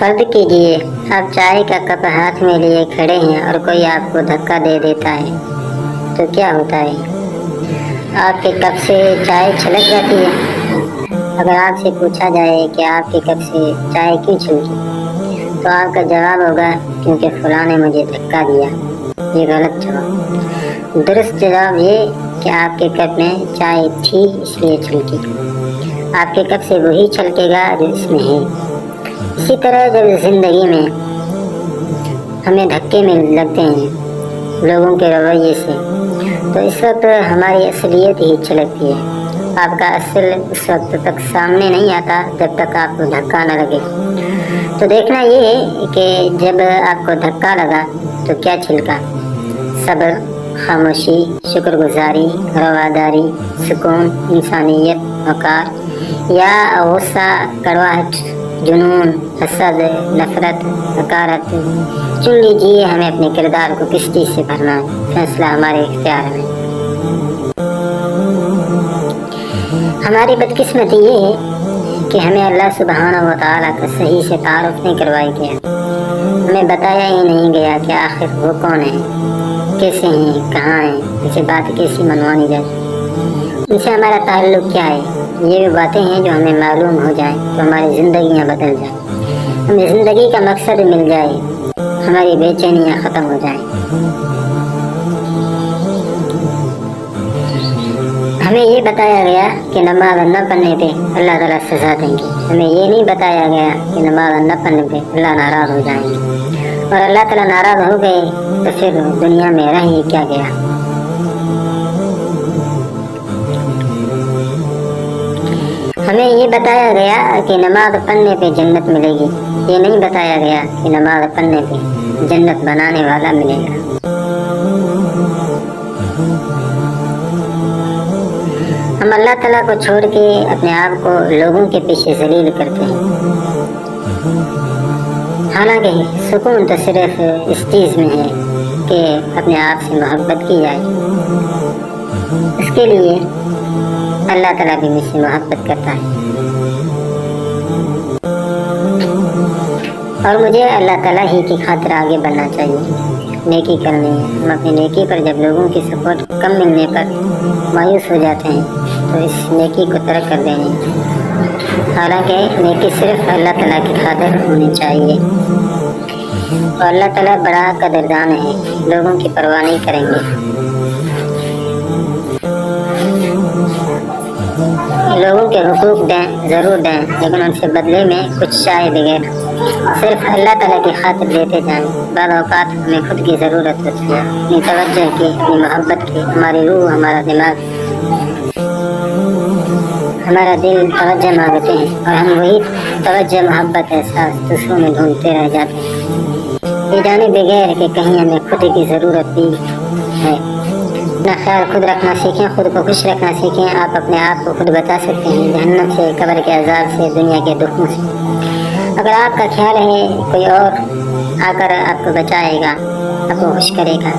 فرض کیجیے آپ چائے کا کپ ہاتھ میں لیے کھڑے ہیں اور کوئی آپ کو دھکا دے دیتا ہے تو کیا ہوتا ہے؟ آپ کے کپ سے چائے چھلک جاتی ہے۔ اگر آپ سے پوچھا جائے کہ آپ کے کپ سے چائے کیوں چھلکی تو آپ کا جواب ہوگا کیونکہ فلاں نے مجھے دھکا دیا۔ یہ غلط جواب۔ درست جواب یہ کہ آپ کے کپ میں چائے تھی اس لیے چھلکی۔ آپ کے کپ سے وہی چھلکے گا جو اس میں ہے۔ اسی طرح جب زندگی میں ہمیں دھکے میں لگتے ہیں لوگوں کے رویے سے تو اس وقت ہماری اصلیت ہی چھلکتی ہے۔ آپ کا اصل اس وقت تک سامنے نہیں آتا جب تک آپ کو دھکا نہ لگے۔ تو دیکھنا یہ ہے کہ جب آپ کو دھکا لگا تو کیا چھلکا؟ صبر، خاموشی، شکر گزاری، رواداری، سکون، انسانیت، وقار، یا غصہ، کڑواہٹ، جنون، حسد، نفرت، حقارت؟ چن لیجیے ہمیں اپنے کردار کو کس چیز سے بھرنا ہے، فیصلہ ہمارے اختیار میں۔ ہماری بدقسمتی یہ ہے کہ ہمیں اللہ سبحانہ و تعالیٰ کا صحیح سے تعارف نہیں کروایا گیا۔ ہمیں بتایا ہی نہیں گیا کہ آخر وہ کون ہے، کیسے ہیں، کہاں ہیں، ان سے بات کیسی منوانی جائے، ان سے ہمارا تعلق کیا ہے۔ یہ بھی باتیں ہیں جو ہمیں معلوم ہو جائیں تو ہماری زندگیاں بدل جائیں، ہمیں زندگی کا مقصد مل جائے، ہماری بے چینیاں ختم ہو جائیں۔ ہمیں یہ بتایا گیا کہ نماز نہ پڑھنے پہ اللہ تعالیٰ سزا دیں گے۔ ہمیں یہ نہیں بتایا گیا کہ نماز نہ پڑھنے پہ اللہ ناراض ہو جائیں گے، اور اللہ تعالیٰ ناراض ہو گئے تو پھر دنیا میں رہ ہی کیا گیا۔ ہمیں یہ بتایا گیا کہ نماز پڑھنے پہ جنت ملے گی، یہ نہیں بتایا گیا کہ نماز پڑھنے پہ جنت بنانے والا ملے گا۔ ہم اللہ تعالیٰ کو چھوڑ کے اپنے آپ کو لوگوں کے پیچھے ذلیل کرتے ہیں، حالانکہ سکون تو صرف اس چیز میں ہے کہ اپنے آپ سے محبت کی جائے۔ اس کے لیے اللہ تعالیٰ بھی مجھ سے محبت کرتا ہے، اور مجھے اللہ تعالیٰ ہی کی خاطر آگے بڑھنا چاہیے، نیکی کرنی ہے۔ ہم اپنی نیکی پر جب لوگوں کی سپورٹ کم ملنے پر مایوس ہو جاتے ہیں تو اس نیکی کو ترک کر دینی ہے، حالانکہ نیکی صرف اللہ تعالیٰ کی خاطر ہونی چاہیے، اور اللہ تعالیٰ بڑا قدردان ہے، لوگوں کی پرواہ نہیں کریں گے۔ لوگوں کے حقوق دیں، ضرور دیں، لیکن ان سے بدلے میں کچھ چائے بغیر صرف اللہ تعالیٰ کی خاطر دیتے جائیں۔ بعض اوقات ہمیں خود کی ضرورت ہوتی ہے، اپنی توجہ کی، اپنی محبت کی۔ ہماری روح، ہمارا دماغ، ہمارا دل توجہ مانگتے ہیں، اور ہم وہی توجہ، محبت، احساس دوسروں میں ڈھونڈتے رہ جاتے ہیں، یہ جانے بغیر کہ کہیں ہمیں خود کی ضرورت بھی ہے۔ اپنا خیال خود رکھنا سیکھیں، خود کو خوش رکھنا سیکھیں۔ آپ اپنے آپ کو خود بچا سکتے ہیں جہنم سے، قبر کے عذاب سے، دنیا کے دکھوں سے۔ اگر آپ کا خیال ہے کوئی اور آ کر آپ کو بچائے گا، آپ کو خوش کرے گا،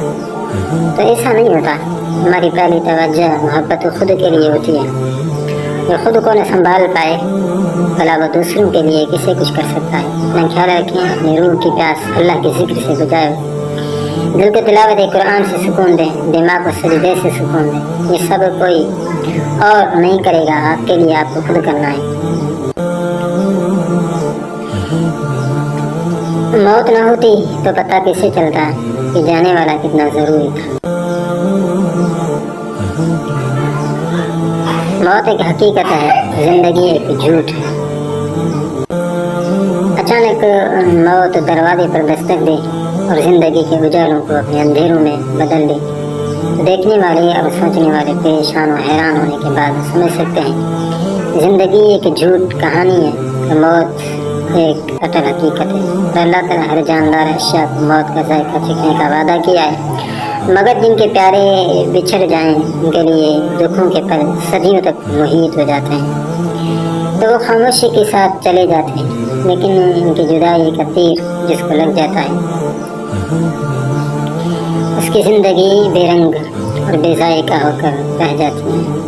تو ایسا نہیں ہوتا۔ ہماری پہلی توجہ، محبت خود کے لیے ہوتی ہے۔ جو خود کو نہ سنبھال پائے بھلا وہ دوسروں کے لیے کسے کچھ کر سکتا ہے۔ اپنا خیال رکھیں، اپنی روح کی پیاس اللہ کے ذکر سے بجائے، دل کو تلاوت قرآن سے سکون دیں، دماغ کو سجدے سے سکون دیں۔ یہ سب کوئی اور نہیں کرے گا، آپ کے لیے آپ کو خود کرنا ہے۔ موت نہ ہوتی تو پتہ کیسے چلتا کہ جانے والا کتنا ضروری تھا۔ موت ایک حقیقت ہے، زندگی ایک جھوٹ ہے۔ اچانک موت دروازے پر دستک دے اور زندگی کے اجالوں کو اپنے اندھیروں میں بدل دے تو دیکھنے والے اور سوچنے والے پریشان و حیران ہونے کے بعد سمجھ سکتے ہیں زندگی ایک جھوٹ کہانی ہے، کہ موت ایک اٹل حقیقت ہے، اور اللہ تعالیٰ ہر جاندار اشیاء کو موت کا ذائقہ چکھنے کا وعدہ کیا ہے، مگر جن کے پیارے بچھڑ جائیں ان کے لیے دکھوں کے پل صدیوں تک محیط ہو جاتے ہیں، تو وہ خاموشی کے ساتھ چلے جاتے ہیں، لیکن ان کی جدائی کا تیر جس کو لگ جاتا ہے اس کی زندگی بے رنگ اور بے ذائقہ ہو کر رہ جاتی ہے۔